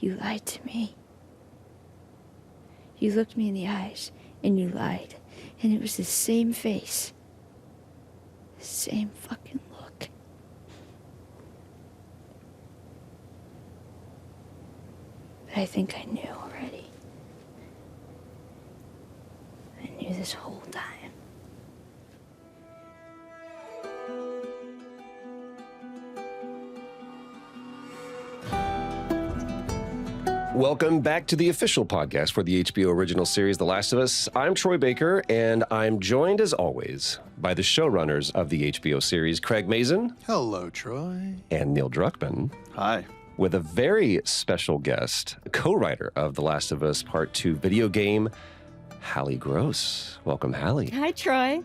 You lied to me. You looked me in the eyes, and you lied. And it was the same face. The same fucking look. But I think I knew already. I knew this whole time. Welcome back to the official podcast for the HBO original series, The Last of Us. I'm Troy Baker, and I'm joined, as always, by the showrunners of the HBO series, Craig Mazin. Hello, Troy. And Neil Druckmann. Hi. With a very special guest, co-writer of The Last of Us Part 2 video game, Halley Gross. Welcome, Halley. Hi, Troy.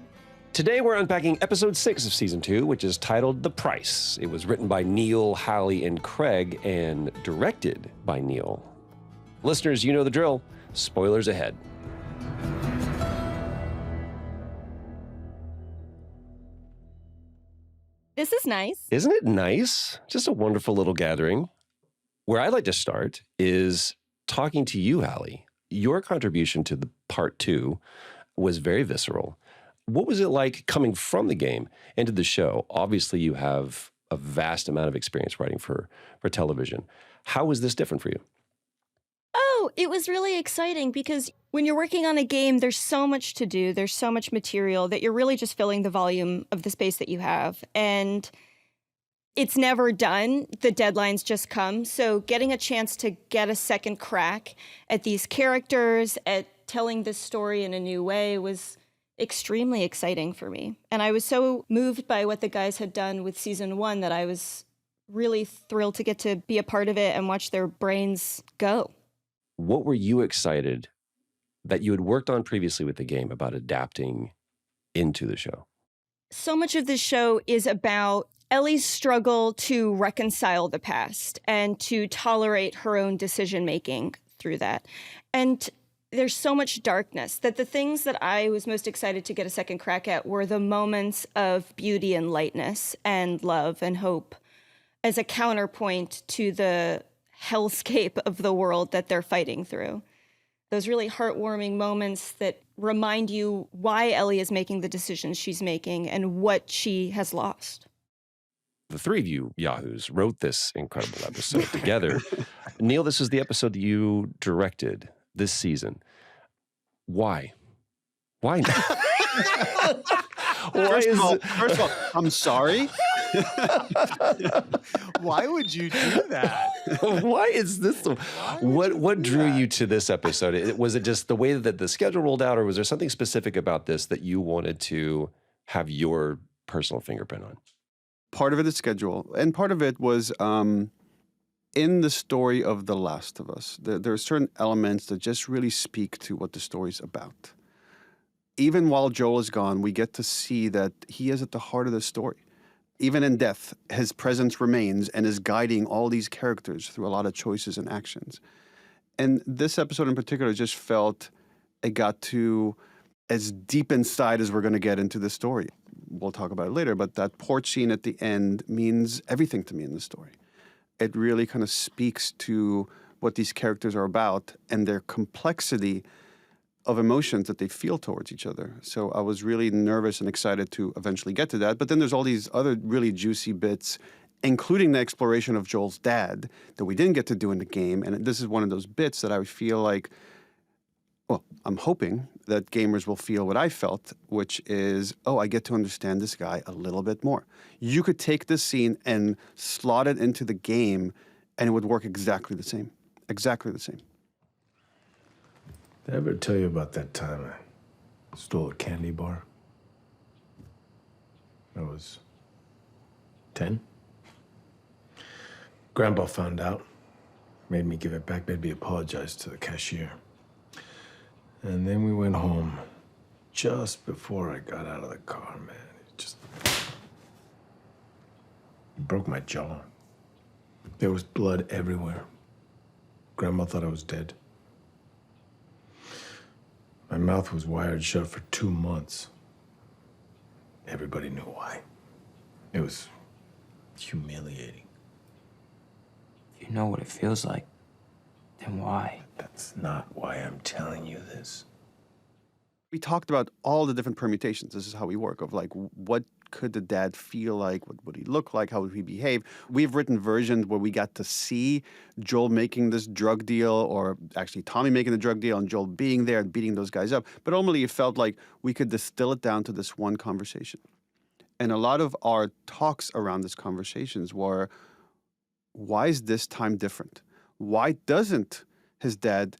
Today, we're unpacking episode 6 of season 2, which is titled The Price. It was written by Neil, Halley, and Craig, and directed by Neil. Listeners, you know the drill. Spoilers ahead. This is nice. Isn't it nice? Just a wonderful little gathering. Where I'd like to start is talking to you, Halley. Your contribution to the part 2 was very visceral. What was it like coming from the game into the show? Obviously, you have a vast amount of experience writing for television. How was this different for you? Oh, it was really exciting because when you're working on a game, there's so much to do. There's so much material that you're really just filling the volume of the space that you have. And it's never done. The deadlines just come. So getting a chance to get a second crack at these characters, at telling this story in a new way was extremely exciting for me. And I was so moved by what the guys had done with season 1 that I was really thrilled to get to be a part of it and watch their brains go. What were you excited that you had worked on previously with the game about adapting into the show? So much of this show is about Ellie's struggle to reconcile the past and to tolerate her own decision-making through that. And there's so much darkness that the things that I was most excited to get a second crack at were the moments of beauty and lightness and love and hope as a counterpoint to the hellscape of the world that they're fighting through. Those really heartwarming moments that remind you why Ellie is making the decisions she's making and what she has lost. The three of you yahoos wrote this incredible episode together. Neil, this is the episode that you directed this season. Why? Why not? First of all, I'm sorry. Why would you do that? Why is this? What drew you to this episode? Was it just the way that the schedule rolled out, or was there something specific about this that you wanted to have your personal fingerprint on? Part of it is schedule, and part of it was in the story of The Last of Us. There are certain elements that just really speak to what the story's about. Even while Joel is gone, we get to see that he is at the heart of the story. Even in death, his presence remains and is guiding all these characters through a lot of choices and actions. And this episode in particular just felt it got to as deep inside as we're going to get into the story. We'll talk about it later, but that porch scene at the end means everything to me in the story. It really kind of speaks to what these characters are about and their complexity of emotions that they feel towards each other. So I was really nervous and excited to eventually get to that. But then there's all these other really juicy bits, including the exploration of Joel's dad that we didn't get to do in the game. And this is one of those bits that I feel like, well, I'm hoping that gamers will feel what I felt, which is, oh, I get to understand this guy a little bit more. You could take this scene and slot it into the game and it would work exactly the same. Exactly the same. Did I ever tell you about that time I stole a candy bar? I was 10. Grandpa found out, made me give it back, made me apologize to the cashier. And then we went home. Just before I got out of the car, man, it broke my jaw. There was blood everywhere. Grandma thought I was dead. My mouth was wired shut for 2 months. Everybody knew why. It was humiliating. You know what it feels like. Then why? That's not why I'm telling you this. We talked about all the different permutations. This is how we work, of like, what could the dad feel like? What would he look like? How would he behave? We've written versions where we got to see Joel making this drug deal, or actually Tommy making the drug deal and Joel being there and beating those guys up. But ultimately, it felt like we could distill it down to this one conversation. And a lot of our talks around these conversations were, why is this time different? Why doesn't his dad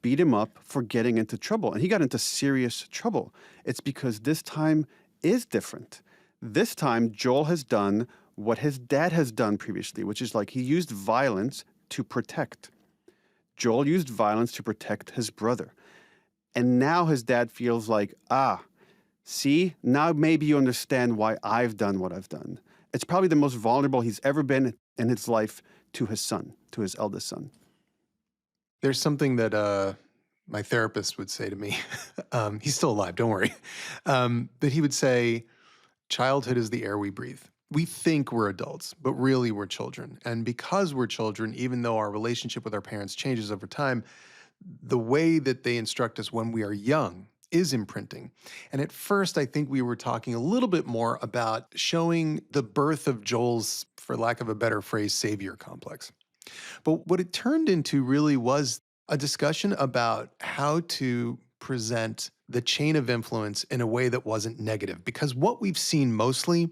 beat him up for getting into trouble? And he got into serious trouble. It's because this time is different. This time, Joel has done what his dad has done previously, which is like he used violence to protect. Joel used violence to protect his brother. And now his dad feels like, see, now maybe you understand why I've done what I've done. It's probably the most vulnerable he's ever been in his life to his son, to his eldest son. There's something that my therapist would say to me. He's still alive, don't worry. But he would say, childhood is the air we breathe. We think we're adults, but really we're children. And because we're children, even though our relationship with our parents changes over time, the way that they instruct us when we are young is imprinting. And at first, I think we were talking a little bit more about showing the birth of Joel's, for lack of a better phrase, savior complex. But what it turned into really was a discussion about how to present the chain of influence in a way that wasn't negative. Because what we've seen mostly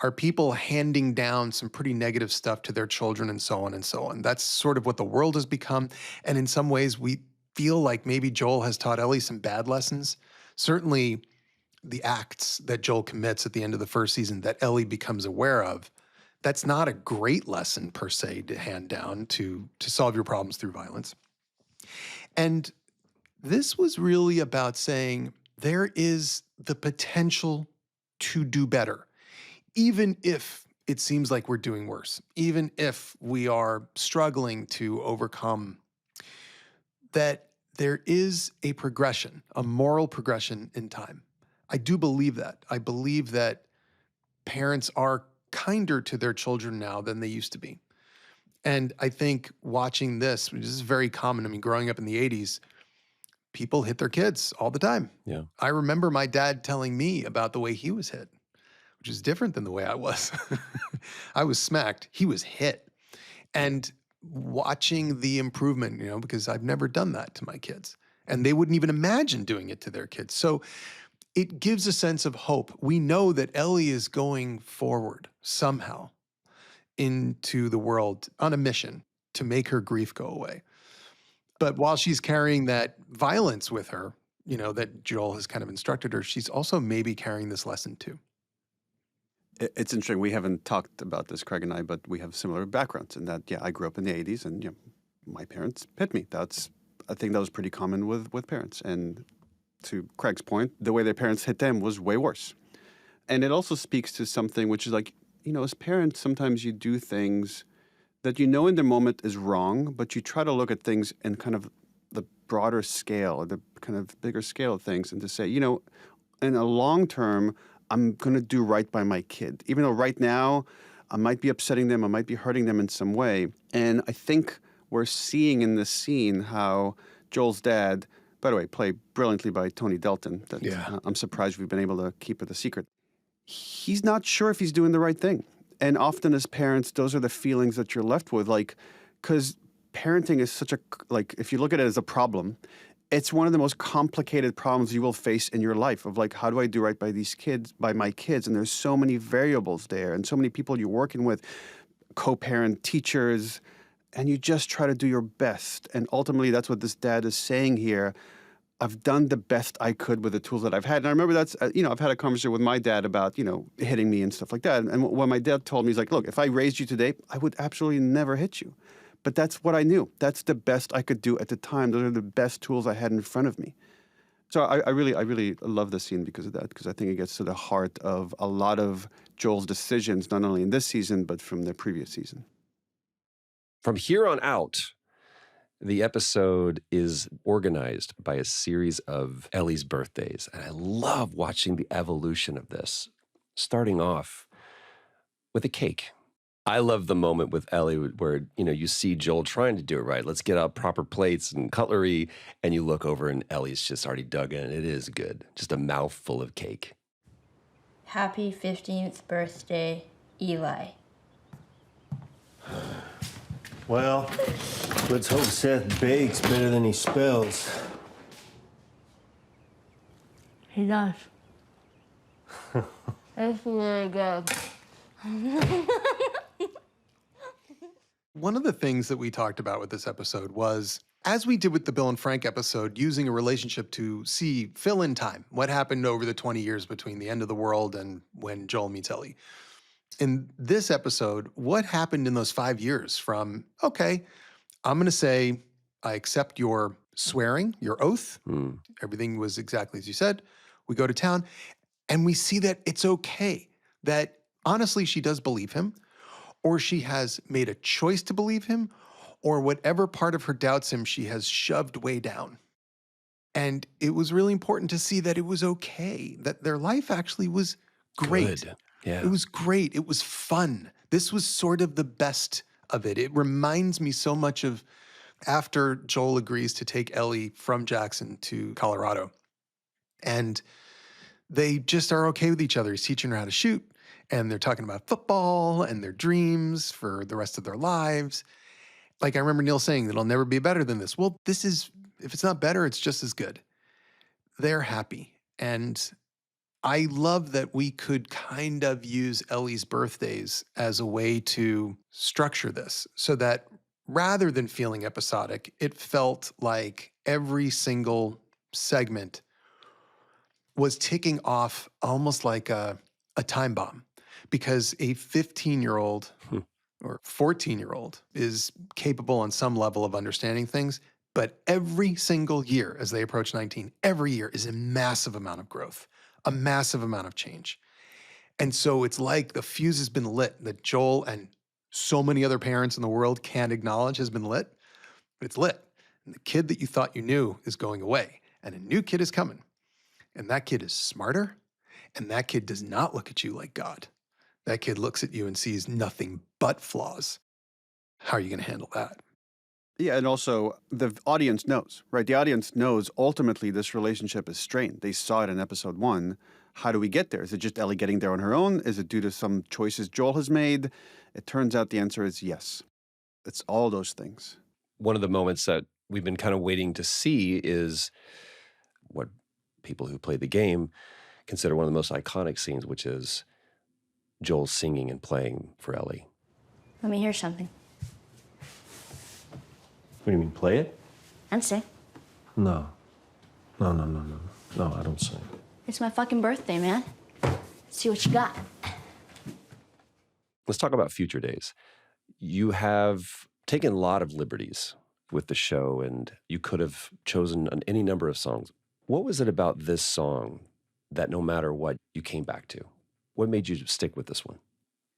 are people handing down some pretty negative stuff to their children and so on and so on. That's sort of what the world has become. And in some ways, we feel like maybe Joel has taught Ellie some bad lessons. Certainly, the acts that Joel commits at the end of the first season that Ellie becomes aware of, that's not a great lesson per se to hand down to solve your problems through violence. And this was really about saying there is the potential to do better, even if it seems like we're doing worse, even if we are struggling to overcome, that there is a progression, a moral progression in time. I do believe that. I believe that parents are kinder to their children now than they used to be. And I think watching this, which is very common, I mean, growing up in the 80s, people hit their kids all the time. Yeah. I remember my dad telling me about the way he was hit, which is different than the way I was. I was smacked. He was hit. And watching the improvement, because I've never done that to my kids. And they wouldn't even imagine doing it to their kids. So it gives a sense of hope. We know that Ellie is going forward somehow into the world on a mission to make her grief go away. But while she's carrying that violence with her, that Joel has kind of instructed her, she's also maybe carrying this lesson too. It's interesting. We haven't talked about this, Craig and I, but we have similar backgrounds in that, I grew up in the 80s and my parents hit me. I think that was pretty common with parents. And to Craig's point, the way their parents hit them was way worse. And it also speaks to something which is like, as parents, sometimes you do things that in the moment is wrong, but you try to look at things in kind of the broader scale or the kind of bigger scale of things and to say, in a long term, I'm going to do right by my kid. Even though right now I might be upsetting them, I might be hurting them in some way. And I think we're seeing in this scene how Joel's dad, by the way, played brilliantly by Tony Dalton. I'm surprised we've been able to keep it a secret. He's not sure if he's doing the right thing. And often as parents, those are the feelings that you're left with. Because parenting is such if you look at it as a problem, it's one of the most complicated problems you will face in your life of how do I do right by these kids, by my kids? And there's so many variables there and so many people you're working with, co-parent, teachers, and you just try to do your best. And ultimately, that's what this dad is saying here. I've done the best I could with the tools that I've had. And I remember I've had a conversation with my dad about, hitting me and stuff like that. And what my dad told me is look, if I raised you today, I would absolutely never hit you. But that's what I knew. That's the best I could do at the time. Those are the best tools I had in front of me. So I really love this scene because of that, because I think it gets to the heart of a lot of Joel's decisions, not only in this season, but from the previous season. From here on out, the episode is organized by a series of Ellie's birthdays. And I love watching the evolution of this, starting off with a cake. I love the moment with Ellie where, you see Joel trying to do it right. Let's get out proper plates and cutlery. And you look over and Ellie's just already dug in. It is good. Just a mouthful of cake. Happy 15th birthday, Eli. Well, let's hope Seth bakes better than he spells. He does. That's really good. One of the things that we talked about with this episode was, as we did with the Bill and Frank episode, using a relationship to fill in time. What happened over the 20 years between the end of the world and when Joel meets Ellie? In this episode, what happened in those 5 years from, okay, I'm going to say, I accept your swearing, your oath. Everything was exactly as you said. We go to town and we see that it's okay, that honestly, she does believe him, or she has made a choice to believe him, or whatever part of her doubts him, she has shoved way down. And it was really important to see that it was okay, that their life actually was great. Good. Yeah. It was great. It was fun. This was sort of the best of it. It reminds me so much of after Joel agrees to take Ellie from Jackson to Colorado. And they just are okay with each other. He's teaching her how to shoot, and they're talking about football and their dreams for the rest of their lives. Like I remember Neil saying that it'll never be better than this. Well, this is, if it's not better, it's just as good. They're happy. And I love that we could kind of use Ellie's birthdays as a way to structure this so that rather than feeling episodic, it felt like every single segment was ticking off almost like a time bomb, because a 15-year-old or 14-year-old is capable on some level of understanding things. But every single year as they approach 19, every year is a massive amount of growth, a massive amount of change. And so it's like the fuse has been lit that Joel and so many other parents in the world can't acknowledge has been lit, but it's lit. And the kid that you thought you knew is going away, and a new kid is coming. And that kid is smarter, and that kid does not look at you like God. That kid looks at you and sees nothing but flaws. How are you going to handle that? Yeah, and also the audience knows, right? The audience knows ultimately this relationship is strained. They saw it in episode 1. How do we get there? Is it just Ellie getting there on her own? Is it due to some choices Joel has made? It turns out the answer is yes. It's all those things. One of the moments that we've been kind of waiting to see is what people who play the game consider one of the most iconic scenes, which is Joel singing and playing for Ellie. Let me hear something. What do you mean, play it? And sing. No. No, I don't sing. It's my fucking birthday, man. Let's see what you got. Let's talk about future days. You have taken a lot of liberties with the show, and you could have chosen any number of songs. What was it about this song that no matter what, you came back to? What made you stick with this one?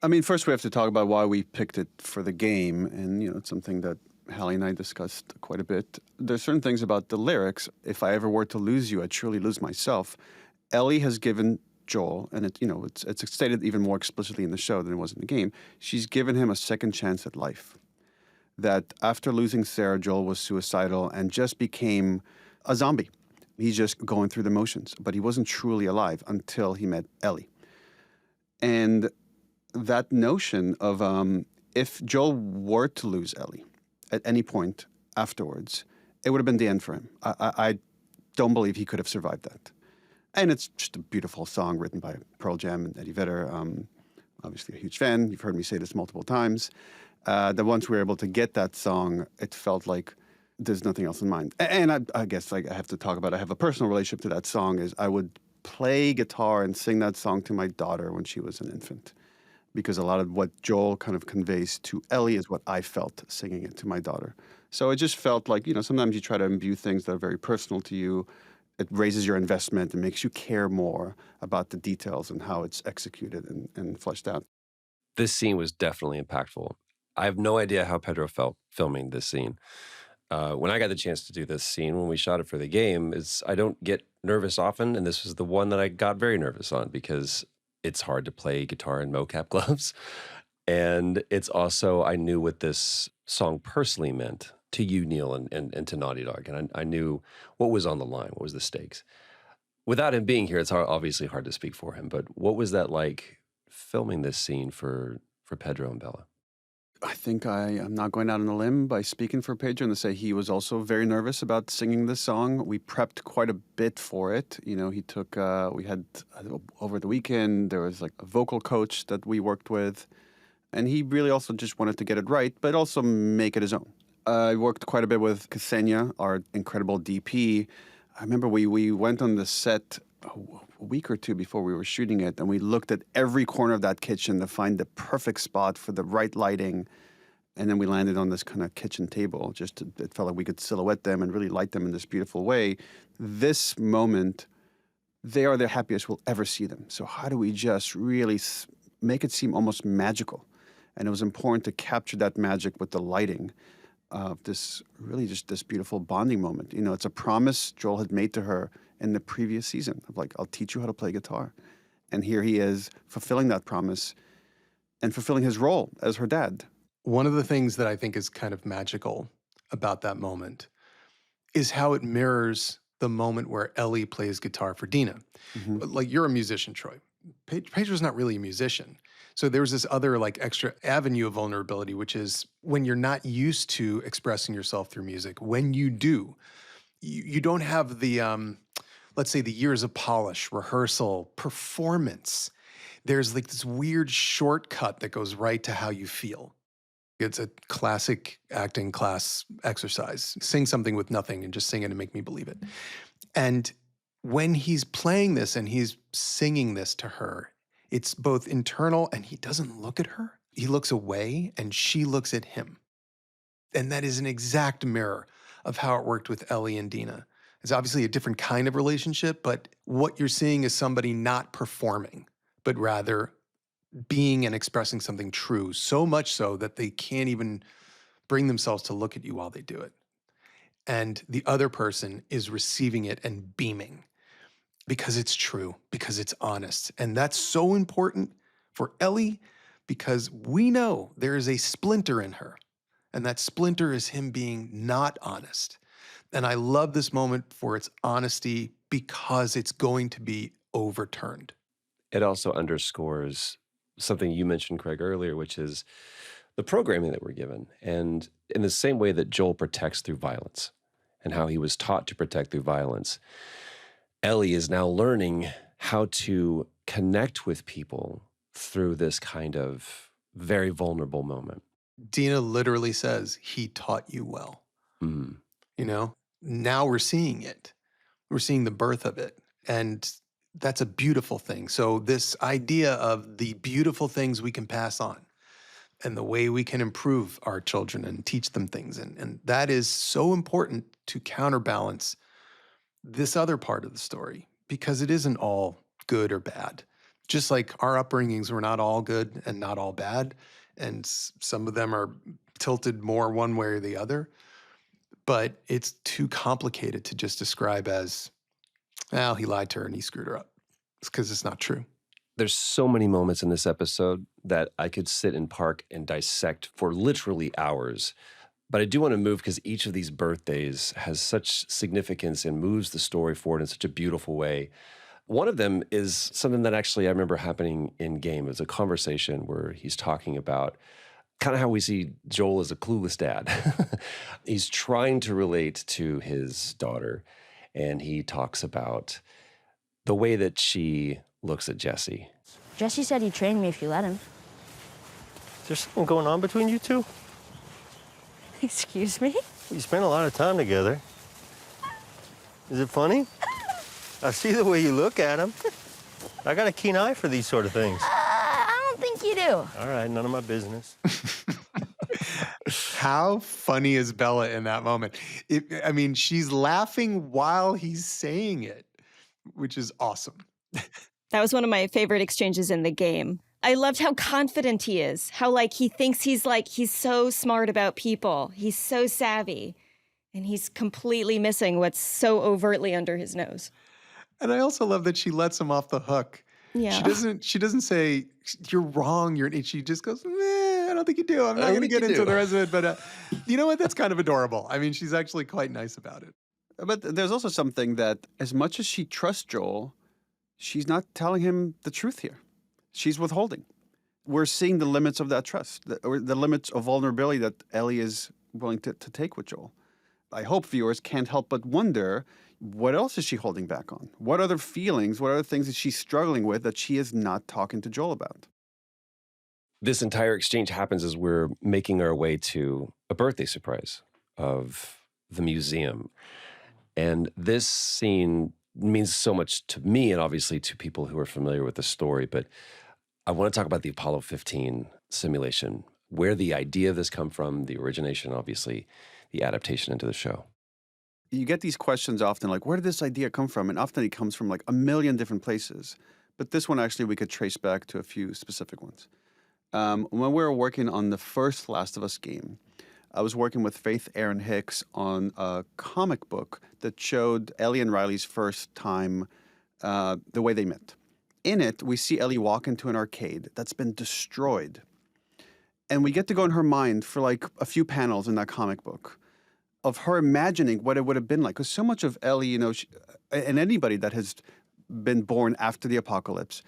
I mean, first we have to talk about why we picked it for the game. And, it's something that Halley and I discussed quite a bit. There's certain things about the lyrics. If I ever were to lose you, I'd surely lose myself. Ellie has given Joel, and it's stated even more explicitly in the show than it was in the game. She's given him a second chance at life. That after losing Sarah, Joel was suicidal and just became a zombie. He's just going through the motions, but he wasn't truly alive until he met Ellie. And that notion of if Joel were to lose Ellie at any point afterwards, it would have been the end for him. I don't believe he could have survived that. And it's just a beautiful song written by Pearl Jam and Eddie Vedder. Obviously a huge fan. You've heard me say this multiple times. That once we were able to get that song, it felt like there's nothing else in mind. And I guess I have to talk about, I have a personal relationship to that song, is I would play guitar and sing that song to my daughter when she was an infant. Because a lot of what Joel kind of conveys to Ellie is what I felt singing it to my daughter. So it just felt like, sometimes you try to imbue things that are very personal to you. It raises your investment and makes you care more about the details and how it's executed and fleshed out. This scene was definitely impactful. I have no idea how Pedro felt filming this scene. When I got the chance to do this scene, when we shot it for the game, I don't get nervous often, and this was the one that I got very nervous on because it's hard to play guitar in mocap gloves. And it's also, I knew what this song personally meant to you, Neil, and to Naughty Dog. And I knew what was on the line, what was the stakes. Without him being here, it's obviously hard to speak for him. But what was that like filming this scene for Pedro and Bella? I think I'm not going out on a limb by speaking for Pedro and to say he was also very nervous about singing this song. We prepped quite a bit for it. You know, he took, we had over the weekend, there was like a vocal coach that we worked with. And he really also just wanted to get it right, but also make it his own. I worked quite a bit with Ksenia, our incredible DP. I remember we went on the set a week or two before we were shooting it, and we looked at every corner of that kitchen to find the perfect spot for the right lighting. And then we landed on this kind of kitchen table. It felt like we could silhouette them and really light them in this beautiful way. This moment, they are the happiest we'll ever see them. So how do we just really make it seem almost magical? And it was important to capture that magic with the lighting of this really just this beautiful bonding moment. You know, it's a promise Joel had made to her in the previous season of like, I'll teach you how to play guitar. And here he is fulfilling that promise and fulfilling his role as her dad. One of the things that I think is kind of magical about that moment is how it mirrors the moment where Ellie plays guitar for Dina. Mm-hmm. Like, you're a musician, Troy. Pedro's not really a musician. So there's this other like extra avenue of vulnerability, which is when you're not used to expressing yourself through music. When you do, you don't have the, let's say, the years of polish, rehearsal, performance. There's like this weird shortcut that goes right to how you feel. It's a classic acting class exercise. Sing something with nothing and just sing it and make me believe it. And when he's playing this and he's singing this to her, it's both internal and he doesn't look at her. He looks away and she looks at him. And that is an exact mirror of how it worked with Ellie and Dina. It's obviously a different kind of relationship, but what you're seeing is somebody not performing, but rather being and expressing something true, so much so that they can't even bring themselves to look at you while they do it. And the other person is receiving it and beaming. Because it's true, because it's honest. And that's so important for Ellie because we know there is a splinter in her. And that splinter is him being not honest. And I love this moment for its honesty because it's going to be overturned. It also underscores something you mentioned, Craig, earlier, which is the programming that we're given. And in the same way that Joel protects through violence and how he was taught to protect through violence, Ellie is now learning how to connect with people through this kind of very vulnerable moment. Dina literally says, he taught you well. Mm. You know, now we're seeing it. We're seeing the birth of it. And that's a beautiful thing. So this idea of the beautiful things we can pass on and the way we can improve our children and teach them things. And that is so important to counterbalance this other part of the story, because it isn't all good or bad. Just like our upbringings were not all good and not all bad, and some of them are tilted more one way or the other, but it's too complicated to just describe as, well, he lied to her and he screwed her up. It's because it's not true. There's so many moments in this episode that I could sit and park and dissect for literally hours. But I do want to move because each of these birthdays has such significance and moves the story forward in such a beautiful way. One of them is something that actually I remember happening in game. It was a conversation where he's talking about kind of how we see Joel as a clueless dad. He's trying to relate to his daughter, and he talks about the way that she looks at Jesse. Jesse said he'd train me if you let him. Is there something going on between you two? Excuse me? You spend a lot of time together. Is it funny? I see the way you look at him. I got a keen eye for these sort of things. I don't think you do. All right, none of my business. How funny is Bella in that moment? I mean, she's laughing while he's saying it, which is awesome. That was one of my favorite exchanges in the game. I loved how confident he is, how he thinks he's so smart about people. He's so savvy, and he's completely missing what's so overtly under his nose. And I also love that she lets him off the hook. Yeah. She doesn't say, you're wrong, she just goes, meh. don't think you do. I'm not going to get into the rest of it, but you know what? That's kind of adorable. I mean, she's actually quite nice about it. But there's also something that as much as she trusts Joel, she's not telling him the truth here. She's withholding. We're seeing the limits of that trust, or the limits of vulnerability that Ellie is willing to take with Joel. I hope viewers can't help but wonder, what else is she holding back on? What other feelings, what other things is she struggling with that she is not talking to Joel about? This entire exchange happens as we're making our way to a birthday surprise of the museum. And this scene means so much to me and obviously to people who are familiar with the story. But I want to talk about the Apollo 15 simulation, where the idea of this come from, the origination, obviously, the adaptation into the show. You get these questions often like, where did this idea come from? And often it comes from like a million different places. But this one actually we could trace back to a few specific ones. When we were working on the first Last of Us game, I was working with Faith Aaron Hicks on a comic book that showed Ellie and Riley's first time, the way they met. In it, we see Ellie walk into an arcade that's been destroyed. And we get to go in her mind for like a few panels in that comic book of her imagining what it would have been like. Because so much of Ellie, you know, and anybody that has been born after the apocalypse,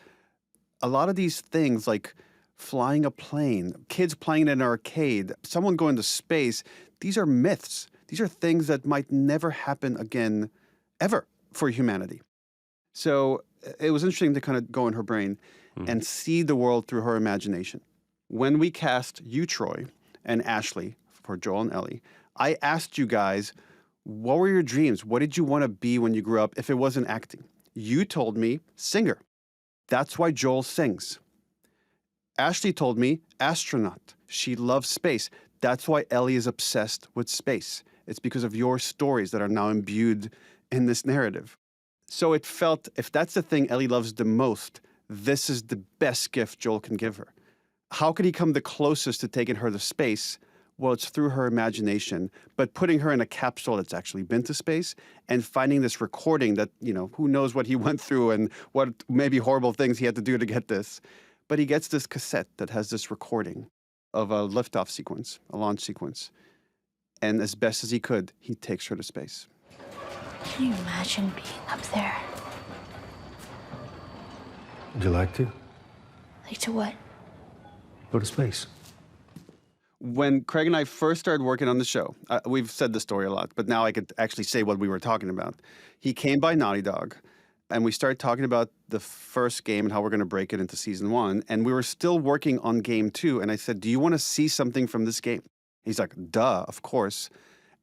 a lot of these things like flying a plane, kids playing in an arcade, someone going to space, these are myths. These are things that might never happen again, ever, for humanity. So it was interesting to kind of go in her brain and see the world through her imagination. When we cast you, Troy, and Ashley for Joel and Ellie, I asked you guys, what were your dreams? What did you want to be when you grew up if it wasn't acting? You told me singer. That's why Joel sings. Ashley told me astronaut. She loves space. That's why Ellie is obsessed with space. It's because of your stories that are now imbued in this narrative. So it felt, if that's the thing Ellie loves the most, this is the best gift Joel can give her. How could he come the closest to taking her to space? Well, it's through her imagination, but putting her in a capsule that's actually been to space and finding this recording that, you know, who knows what he went through and what maybe horrible things he had to do to get this. But he gets this cassette that has this recording of a liftoff sequence, a launch sequence. And as best as he could, he takes her to space. Can you imagine being up there? Would you like to? Like to what? Go to space. When Craig and I first started working on the show, we've said the story a lot, but now I could actually say what we were talking about. He came by Naughty Dog, and we started talking about the first game and how we're going to break it into season 1. And we were still working on game 2. And I said, do you want to see something from this game? He's like, duh, of course.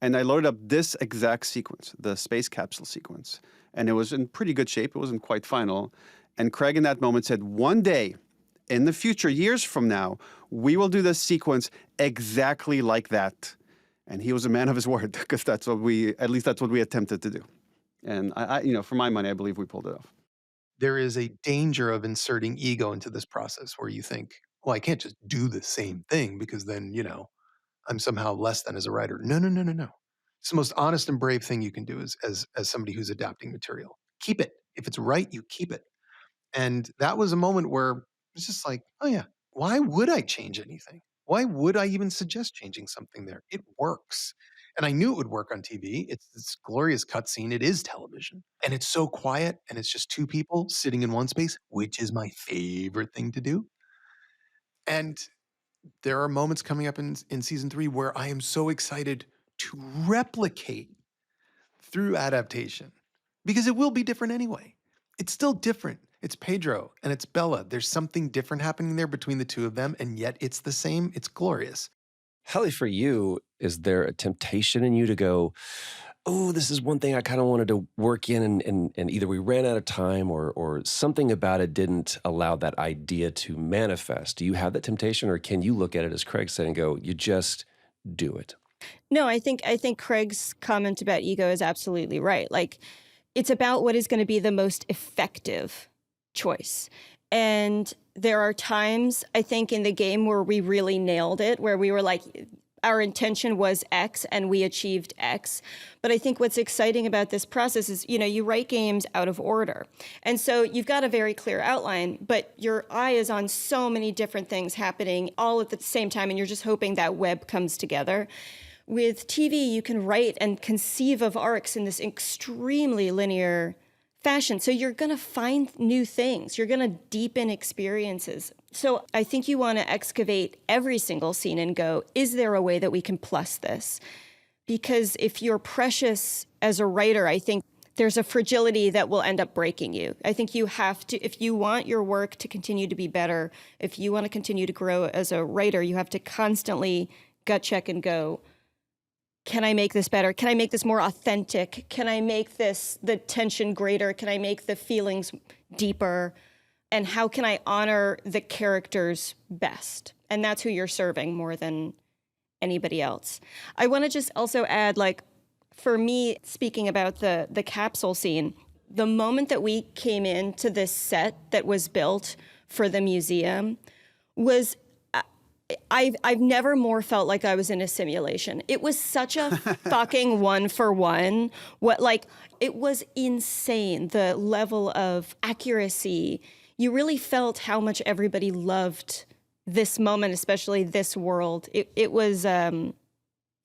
And I loaded up this exact sequence, the space capsule sequence. And it was in pretty good shape. It wasn't quite final. And Craig in that moment said, one day in the future, years from now, we will do this sequence exactly like that. And he was a man of his word, because that's what at least that's what we attempted to do. And I, you know, for my money, I believe we pulled it off. There is a danger of inserting ego into this process where you think, well, I can't just do the same thing because then, you know, I'm somehow less than as a writer. No. It's the most honest and brave thing you can do as somebody who's adapting material. Keep it. If it's right, you keep it. And that was a moment where it's just like, oh yeah, why would I change anything? Why would I even suggest changing something there? It works. And I knew it would work on TV. It's this glorious cutscene. It is television. And it's so quiet, and it's just two people sitting in one space, which is my favorite thing to do. And there are moments coming up in season 3 where I am so excited to replicate through adaptation, because it will be different anyway. It's still different. It's Pedro and it's Bella. There's something different happening there between the two of them, and yet it's the same. It's glorious. Halley, for you, is there a temptation in you to go, oh, this is one thing I kind of wanted to work in, and either we ran out of time or something about it didn't allow that idea to manifest? Do you have that temptation, or can you look at it, as Craig said, and go, you just do it? No, I think Craig's comment about ego is absolutely right. Like, it's about what is going to be the most effective choice. And there are times, I think, in the game where we really nailed it, where we were like, our intention was X and we achieved X. But I think what's exciting about this process is, you write games out of order. And so you've got a very clear outline, but your eye is on so many different things happening all at the same time, and you're just hoping that web comes together. With TV, you can write and conceive of arcs in this extremely linear fashion. So you're going to find new things. You're going to deepen experiences. So I think you want to excavate every single scene and go, is there a way that we can plus this? Because if you're precious as a writer, I think there's a fragility that will end up breaking you. I think you have to, if you want your work to continue to be better, if you want to continue to grow as a writer, you have to constantly gut check and go, can I make this better? Can I make this more authentic? Can I make the tension greater? Can I make the feelings deeper? And how can I honor the characters best? And that's who you're serving more than anybody else. I want to just also add, for me, speaking about the capsule scene, the moment that we came into this set that was built for the museum was, I've never more felt like I was in a simulation. It was such a fucking 1-for-1. It was insane, the level of accuracy. You really felt how much everybody loved this moment, especially this world. It was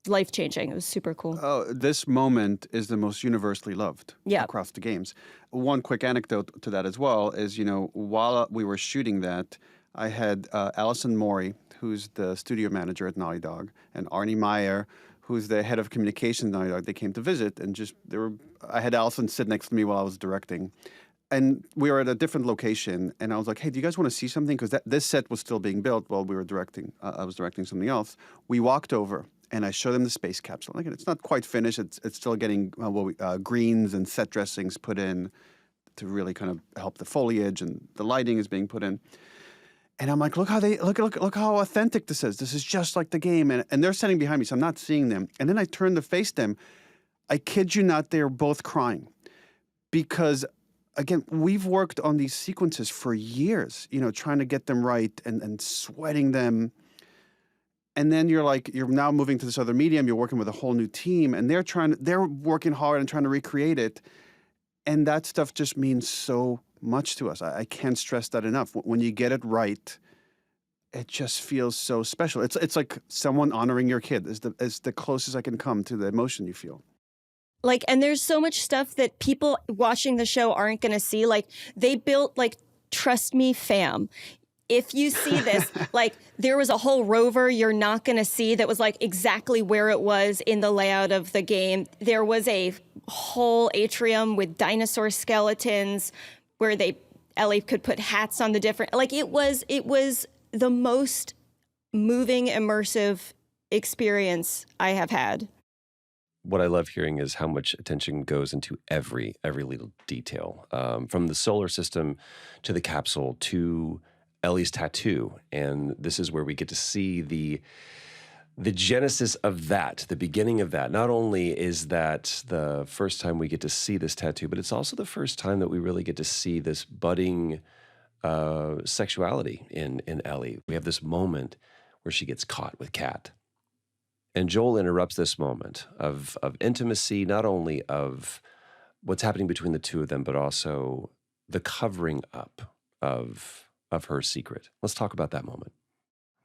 life-changing. It was super cool. Oh, this moment is the most universally loved Yeah. across the games. One quick anecdote to that as well is, while we were shooting that, I had Allison Maury, who's the studio manager at Naughty Dog, and Arnie Meyer, who's the head of communications at Naughty Dog. They came to visit, and I had Allison sit next to me while I was directing. And we were at a different location, and I was like, hey, do you guys want to see something? Because this set was still being built while we were directing. I was directing something else. We walked over, and I showed them the space capsule. Again, it's not quite finished. It's still getting greens and set dressings put in to really kind of help the foliage, and the lighting is being put in. And I'm like, look how authentic this is. This is just like the game. And they're standing behind me, so I'm not seeing them. And then I turn to face them. I kid you not, they're both crying. Because, again, we've worked on these sequences for years, trying to get them right and sweating them. And then you're now moving to this other medium. You're working with a whole new team. And they're working hard and trying to recreate it. And that stuff just means so much to us. I can't stress that enough. When you get it right, it just feels so special. It's like someone honoring your kid is the closest I can come to the emotion you feel. And there's so much stuff that people watching the show aren't going to see. They built, Trust Me Fam. If you see this, there was a whole rover you're not going to see that was exactly where it was in the layout of the game. There was a whole atrium with dinosaur skeletons where Ellie could put hats on the different, it was the most moving, immersive experience I have had. What I love hearing is how much attention goes into every little detail, from the solar system to the capsule to Ellie's tattoo. And this is where we get to see the genesis of that, the beginning of that. Not only is that the first time we get to see this tattoo, but it's also the first time that we really get to see this budding sexuality in Ellie. We have this moment where she gets caught with Kat. And Joel interrupts this moment of intimacy, not only of what's happening between the two of them, but also the covering up of her secret. Let's talk about that moment.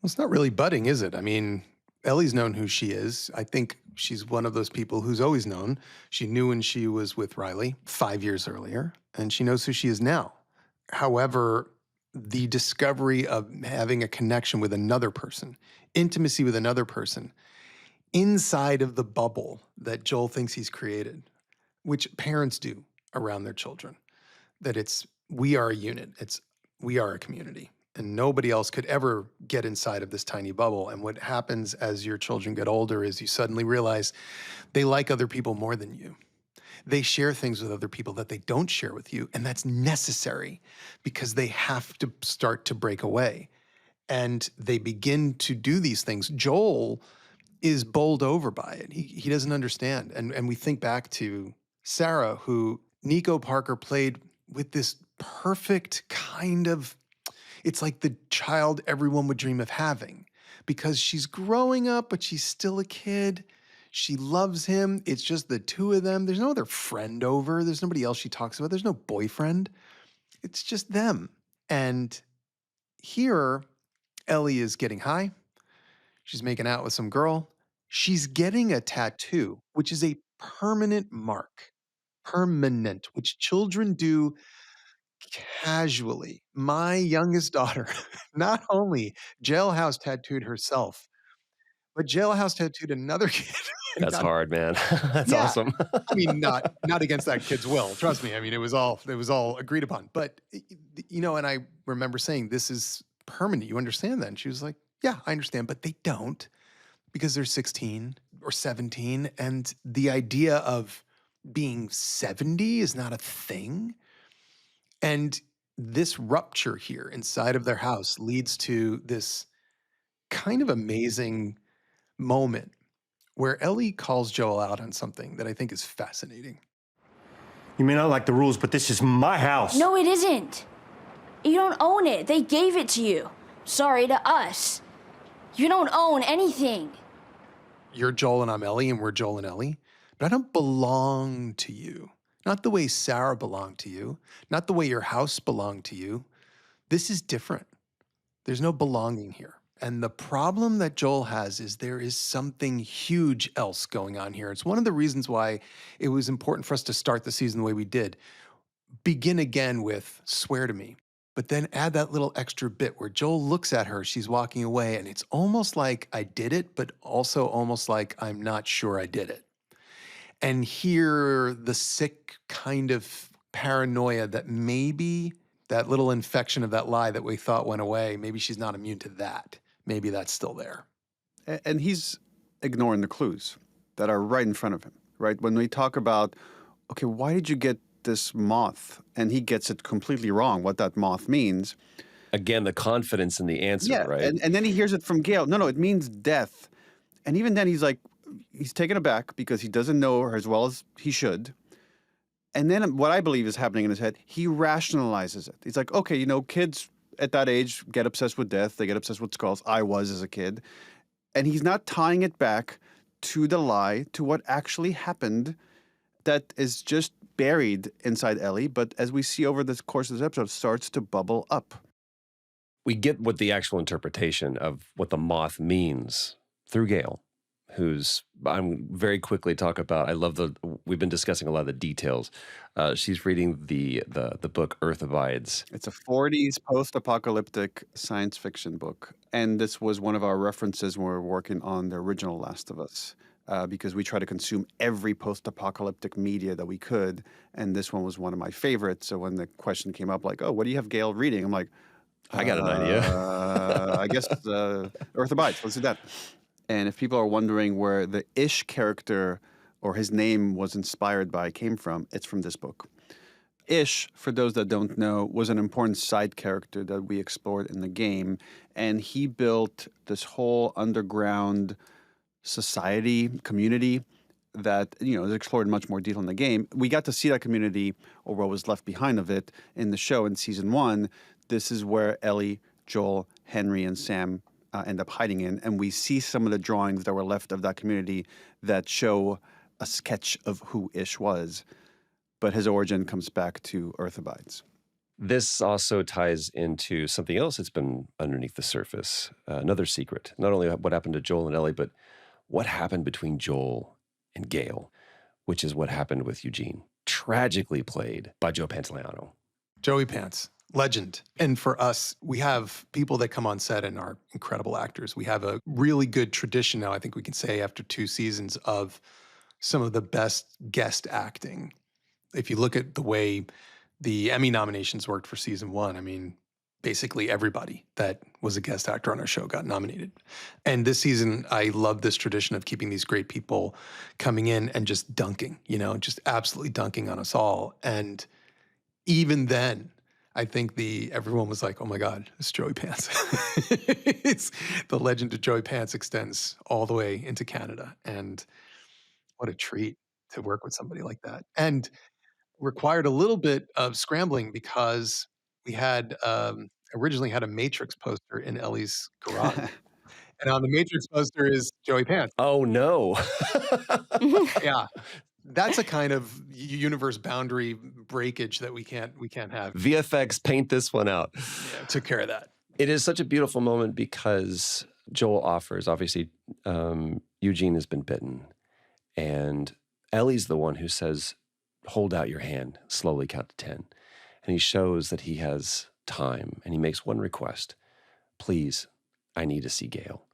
Well, it's not really budding, is it? I mean, Ellie's known who she is. I think she's one of those people who's always known. She knew when she was with Riley 5 years earlier, and she knows who she is now. However, the discovery of having a connection with another person, intimacy with another person, inside of the bubble that Joel thinks he's created, which parents do around their children, that we are a unit, we are a community. And nobody else could ever get inside of this tiny bubble. And what happens as your children get older is you suddenly realize they like other people more than you. They share things with other people that they don't share with you. And that's necessary because they have to start to break away. And they begin to do these things. Joel is bowled over by it. He doesn't understand. And we think back to Sarah, who Nico Parker played with this perfect kind of, it's like the child everyone would dream of having. because she's growing up, but she's still a kid. She loves him. It's just the two of them. There's no other friend over. There's nobody else she talks about. There's no boyfriend. It's just them. And here, Ellie is getting high. She's making out with some girl. She's getting a tattoo, which is a permanent mark. Permanent, which children do casually. My youngest daughter not only jailhouse tattooed herself, but jailhouse tattooed another kid. That's Not- hard, man. That's Yeah. awesome. I mean, not against that kid's will. Trust me. I mean, it was all agreed upon. But and I remember saying, "This is permanent. You understand that?" And she was like, "Yeah, I understand." But they don't, because they're 16 or 17, and the idea of being 70 is not a thing. And this rupture here inside of their house leads to this kind of amazing moment where Ellie calls Joel out on something that I think is fascinating. You may not like the rules, but this is my house. No, it isn't. You don't own it. They gave it to you. Sorry, to us. You don't own anything. You're Joel and I'm Ellie, and we're Joel and Ellie, but I don't belong to you. Not the way Sarah belonged to you, not the way your house belonged to you. This is different. There's no belonging here. And the problem that Joel has is there is something huge else going on here. It's one of the reasons why it was important for us to start the season the way we did. Begin again with "swear to me," but then add that little extra bit where Joel looks at her, she's walking away, and it's almost like I did it, but also almost like I'm not sure I did it. And hear the sick kind of paranoia that maybe that little infection of that lie that we thought went away, maybe she's not immune to that. Maybe that's still there. And he's ignoring the clues that are right in front of him, right? When we talk about, okay, why did you get this moth? And he gets it completely wrong, what that moth means. Again, the confidence in the answer, right? And then he hears it from Gail. No, it means death. And even then he's like, he's taken aback because he doesn't know her as well as he should. And then what I believe is happening in his head, he rationalizes it. He's like, okay, kids at that age get obsessed with death. They get obsessed with skulls. I was as a kid. And he's not tying it back to the lie, to what actually happened that is just buried inside Ellie. But as we see over the course of this episode, starts to bubble up. We get what the actual interpretation of what the moth means through Gail, who's, I'm very quickly talk about, we've been discussing a lot of the details. She's reading the book Earth Abides. It's a 40s post-apocalyptic science fiction book. And this was one of our references when we were working on the original Last of Us, because we try to consume every post-apocalyptic media that we could. And this one was one of my favorites. So when the question came up, like, oh, what do you have Gail reading? I'm like, I got an idea. I guess Earth Abides. Let's do that. And if people are wondering where the Ish character or his name was inspired by, came from, it's from this book. Ish, for those that don't know, was an important side character that we explored in the game. And he built this whole underground society, community that, is explored in much more detail in the game. We got to see that community, or what was left behind of it, in the show in season 1. This is where Ellie, Joel, Henry, and Sam end up hiding in, and we see some of the drawings that were left of that community that show a sketch of who Ish was. But his origin comes back to Earth Abides. This also ties into something else that's been underneath the surface, another secret. Not only what happened to Joel and Ellie, but what happened between Joel and Gail, which is what happened with Eugene, tragically played by Joe Pantoliano. Joey Pants. Legend. And for us, we have people that come on set and are incredible actors. We have a really good tradition now, I think we can say, after 2 seasons, of some of the best guest acting. If you look at the way the Emmy nominations worked for season 1, I mean, basically everybody that was a guest actor on our show got nominated. And this season, I love this tradition of keeping these great people coming in and just dunking, just absolutely dunking on us all. And even then, I think everyone was like, oh my God, it's Joey Pants. The legend of Joey Pants extends all the way into Canada. And what a treat to work with somebody like that. And required a little bit of scrambling because we had originally had a Matrix poster in Ellie's garage. And on the Matrix poster is Joey Pants. Oh, no. Yeah. That's a kind of universe boundary breakage that we can't have. VFX, paint this one out. Yeah, took care of that. It is such a beautiful moment because Joel offers, obviously, Eugene has been bitten. And Ellie's the one who says, hold out your hand, slowly count to 10. And he shows that he has time. And he makes one request. Please, I need to see Gail.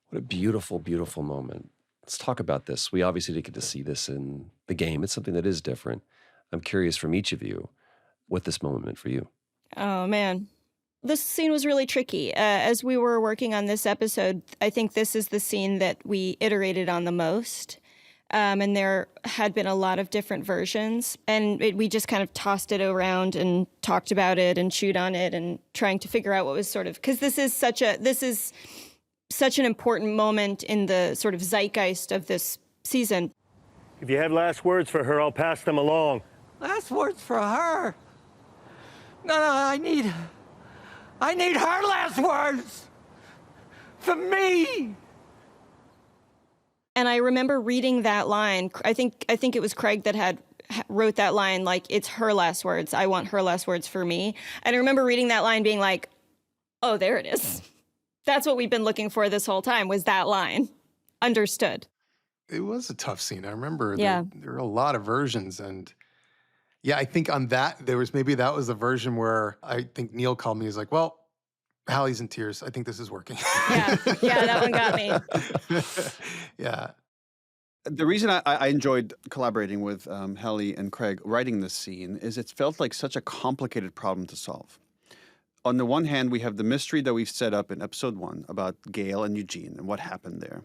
What a beautiful, beautiful moment. Let's talk about this. We obviously didn't get to see this in the game. It's something that is different. I'm curious from each of you what this moment meant for you. Oh, man. This scene was really tricky. As we were working on this episode, I think this is the scene that we iterated on the most. And there had been a lot of different versions. And we just kind of tossed it around and talked about it and chewed on it and trying to figure out what was sort of... Because this is such an important moment in the sort of zeitgeist of this season. If you have last words for her, I'll pass them along. Last words for her? No, I need her last words for me. And I remember reading that line. I think it was Craig that wrote that line, like, it's her last words. I want her last words for me. And I remember reading that line being like, oh, there it is. That's what we've been looking for this whole time, was that line. Understood. It was a tough scene. I remember Yeah. there were a lot of versions. And yeah, I think on that, that was the version where I think Neil called me. He's like, well, Hallie's in tears. I think this is working. Yeah, that one got me. Yeah. The reason I enjoyed collaborating with Halley and Craig writing this scene is it felt like such a complicated problem to solve. On the one hand, we have the mystery that we've set up in episode 1 about Gail and Eugene and what happened there.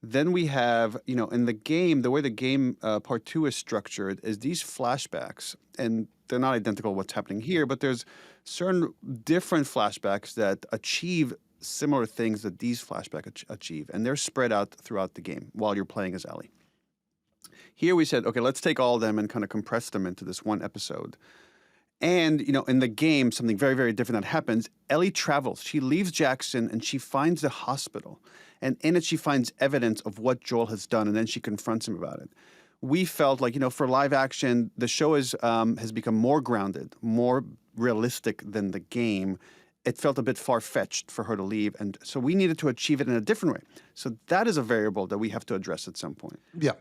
Then we have, in the game, the way the game part 2 is structured is these flashbacks, and they're not identical to what's happening here, but there's certain different flashbacks that achieve similar things that these flashbacks achieve, and they're spread out throughout the game while you're playing as Ellie. Here we said, okay, let's take all of them and kind of compress them into this one episode. And, in the game, something very, very different that happens. Ellie travels. She leaves Jackson and she finds the hospital. And in it, she finds evidence of what Joel has done, and then she confronts him about it. We felt like, for live action, the show has become more grounded, more realistic than the game. It felt a bit far-fetched for her to leave. And so we needed to achieve it in a different way. So that is a variable that we have to address at some point. Yeah.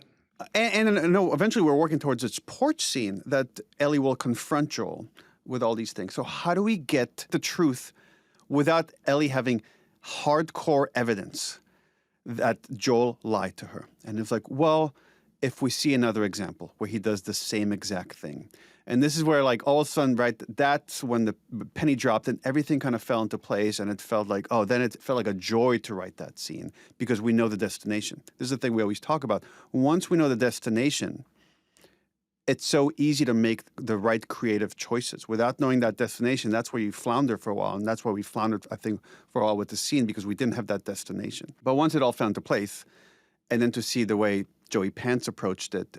And eventually we're working towards this porch scene that Ellie will confront Joel with all these things. So how do we get the truth without Ellie having hardcore evidence that Joel lied to her? And it's like, well, if we see another example where he does the same exact thing. And this is where, like, all of a sudden, right, that's when the penny dropped and everything kind of fell into place. And it felt like, then it felt like a joy to write that scene because we know the destination. This is the thing we always talk about. Once we know the destination, it's so easy to make the right creative choices. Without knowing that destination, that's where you flounder for a while. And that's where we floundered, I think, for a while with the scene because we didn't have that destination. But once it all fell into place, and then to see the way Joey Pants approached it,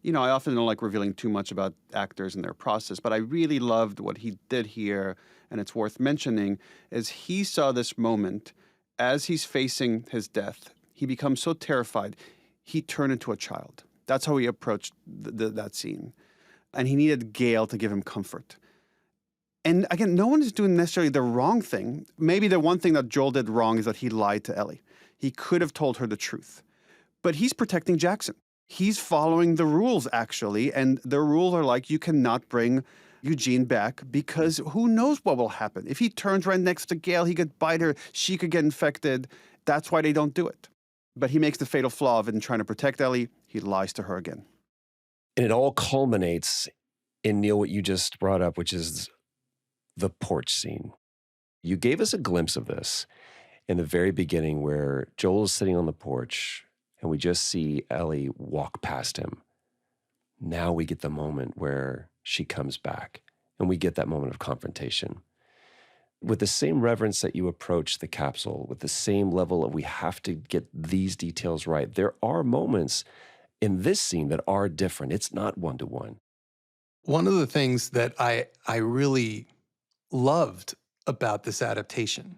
I often don't like revealing too much about actors and their process, but I really loved what he did here, and it's worth mentioning, is he saw this moment as he's facing his death. He becomes so terrified, he turned into a child. That's how he approached that scene. And he needed Gail to give him comfort. And again, no one is doing necessarily the wrong thing. Maybe the one thing that Joel did wrong is that he lied to Ellie. He could have told her the truth. But he's protecting Jackson. He's following the rules, actually, and the rules are like you cannot bring Eugene back because who knows what will happen. If he turns right next to Gail, he could bite her, she could get infected. That's why they don't do it. But he makes the fatal flaw of it in trying to protect Ellie. He lies to her again. And it all culminates in, Neil, what you just brought up, which is the porch scene. You gave us a glimpse of this in the very beginning where Joel is sitting on the porch and we just see Ellie walk past him. Now we get the moment where she comes back and we get that moment of confrontation. With the same reverence that you approach the capsule, with the same level of we have to get these details right, there are moments in this scene that are different. It's not one-to-one. One of the things that I really loved about this adaptation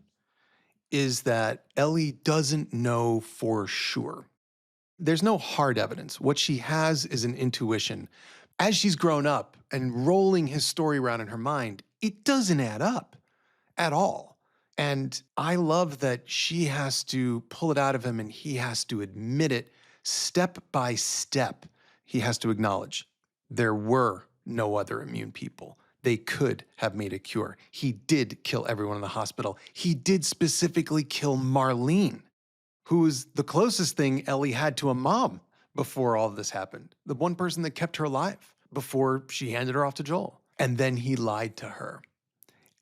is that Ellie doesn't know for sure. There's no hard evidence. What she has is an intuition. As she's grown up and rolling his story around in her mind, it doesn't add up at all. And I love that she has to pull it out of him and he has to admit it step by step. He has to acknowledge there were no other immune people. They could have made a cure. He did kill everyone in the hospital. He did specifically kill Marlene, who was the closest thing Ellie had to a mom before all of this happened. The one person that kept her alive before she handed her off to Joel. And then he lied to her.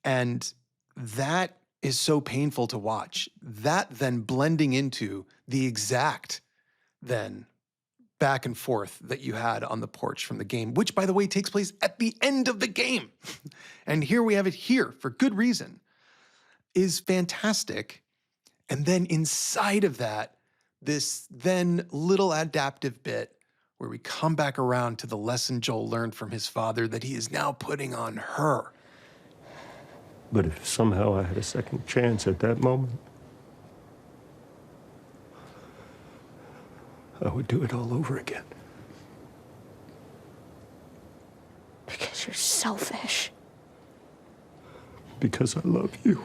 And that is so painful to watch. That then blending into the exact then back and forth that you had on the porch from the game, which, by the way, takes place at the end of the game. And here we have it here for good reason, is fantastic. And then inside of that, this then little adaptive bit where we come back around to the lesson Joel learned from his father that he is now putting on her. But if somehow I had a second chance at that moment, I would do it all over again. Because you're selfish. Because I love you.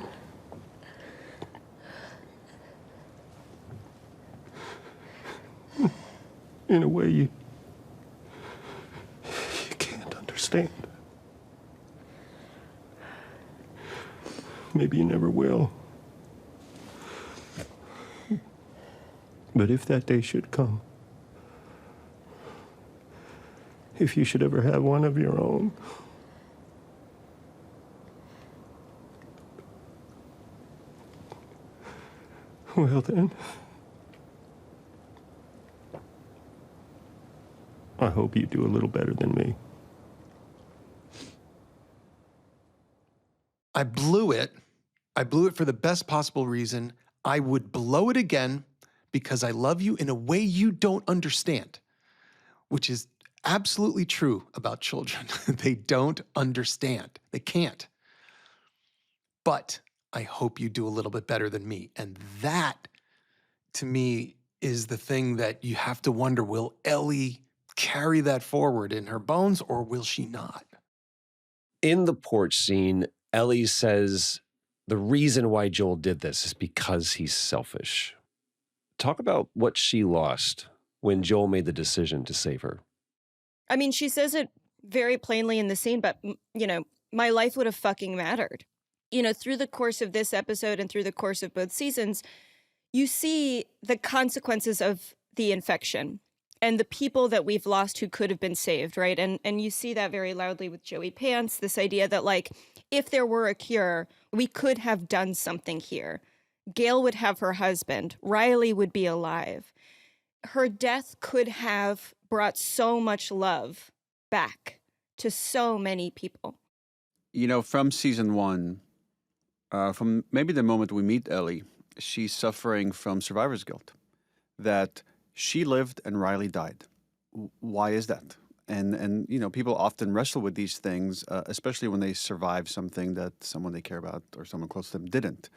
In a way you can't understand. Maybe you never will. But if that day should come, if you should ever have one of your own, well then, I hope you do a little better than me. I blew it. I blew it for the best possible reason. I would blow it again because I love you in a way you don't understand, which is absolutely true about children. They don't understand. They can't. But I hope you do a little bit better than me. And that, to me, is the thing that you have to wonder, will Ellie carry that forward in her bones or will she not? In the porch scene, Ellie says the reason why Joel did this is because he's selfish. Talk about what she lost when Joel made the decision to save her. I mean, she says it very plainly in the scene, but, my life would have fucking mattered. Through the course of this episode and through the course of both seasons, you see the consequences of the infection and the people that we've lost who could have been saved, right? And you see that very loudly with Joey Pants, this idea that, like, if there were a cure, we could have done something here. Gail would have her husband. Riley would be alive. Her death could have brought so much love back to so many people. From season one, from maybe the moment we meet Ellie, she's suffering from survivor's guilt. That she lived and Riley died. Why is that? And people often wrestle with these things, especially when they survive something that someone they care about or someone close to them didn't.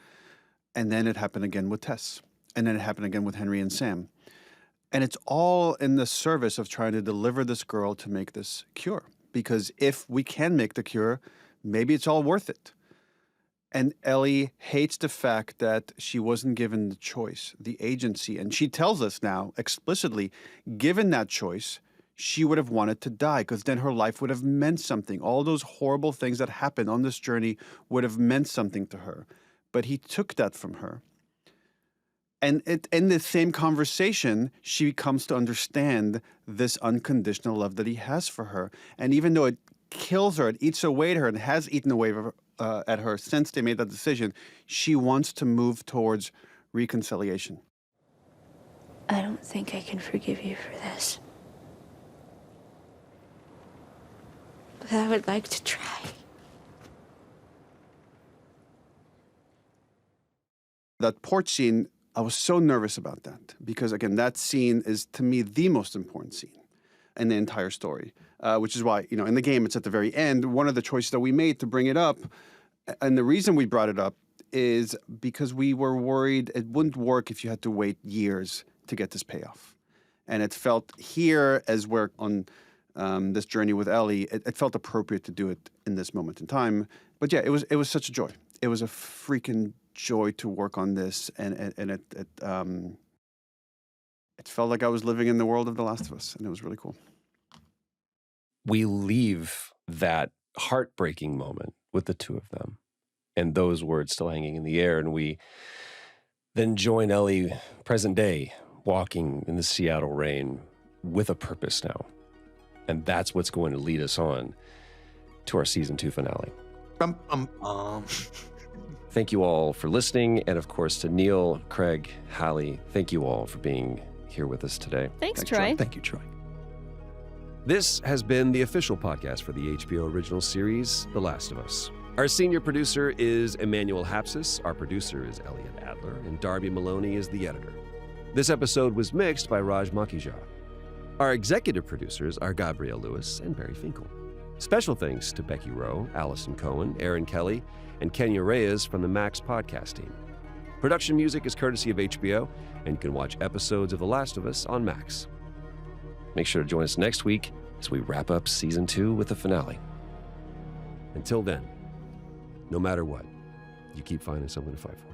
And then it happened again with Tess. And then it happened again with Henry and Sam. And it's all in the service of trying to deliver this girl to make this cure. Because if we can make the cure, maybe it's all worth it. And Ellie hates the fact that she wasn't given the choice, the agency. And she tells us now explicitly, given that choice, she would have wanted to die because then her life would have meant something. All those horrible things that happened on this journey would have meant something to her. But he took that from her. And in the same conversation, she comes to understand this unconditional love that he has for her. And even though it kills her, it eats away at her and has eaten away at her since they made that decision, she wants to move towards reconciliation. I don't think I can forgive you for this. But I would like to try. That porch scene, I was so nervous about that because, again, that scene is, to me, the most important scene in the entire story, which is why, in the game, it's at the very end. One of the choices that we made to bring it up, and the reason we brought it up is because we were worried it wouldn't work if you had to wait years to get this payoff. And it felt here, as we're on this journey with Ellie, it felt appropriate to do it in this moment in time. But yeah, it was such a joy. It was a freaking joy to work on this, and it felt like I was living in the world of The Last of Us, and it was really cool. We leave that heartbreaking moment with the two of them and those words still hanging in the air. And we then join Ellie, present day, walking in the Seattle rain with a purpose now. And that's what's going to lead us on to our season 2 finale. Thank you all for listening. And of course, to Neil, Craig, Halley, thank you all for being here with us today. Thanks, Troy. Thank you, Troy. This has been the official podcast for the HBO original series, The Last of Us. Our senior producer is Emmanuel Hapsis. Our producer is Elliot Adler. And Darby Maloney is the editor. This episode was mixed by Raj Makija. Our executive producers are Gabrielle Lewis and Barry Finkel. Special thanks to Becky Rowe, Allison Cohen, Aaron Kelly, and Kenya Reyes from the Max podcast team. Production music is courtesy of HBO, and you can watch episodes of The Last of Us on Max. Make sure to join us next week as we wrap up season 2 with the finale. Until then, no matter what, you keep finding something to fight for.